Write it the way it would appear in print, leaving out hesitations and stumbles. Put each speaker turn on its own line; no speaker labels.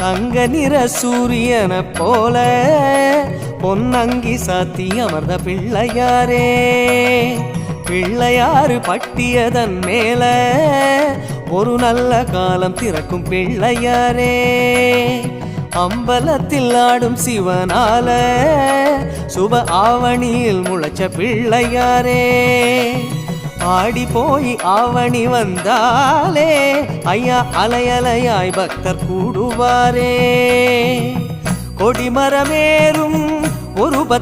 தங்க நிற சூரியனை போல பொன்னங்கி சாத்தி அமர்ந்த பிள்ளையாரே, பிள்ளையாறு பட்டியதன் மேல ஒரு நல்ல காலம் திறக்கும் பிள்ளையாரே. அம்பலத்தில் ஆடும் சிவனால சுப ஆவணியில் முளைச்ச பிள்ளையாரே, ஆடி போய் ஆவணி வந்தாலே ஐயா அலையலையாய் பக்தர் கூடுவாரே. கொடிமரமேறும் ஒரு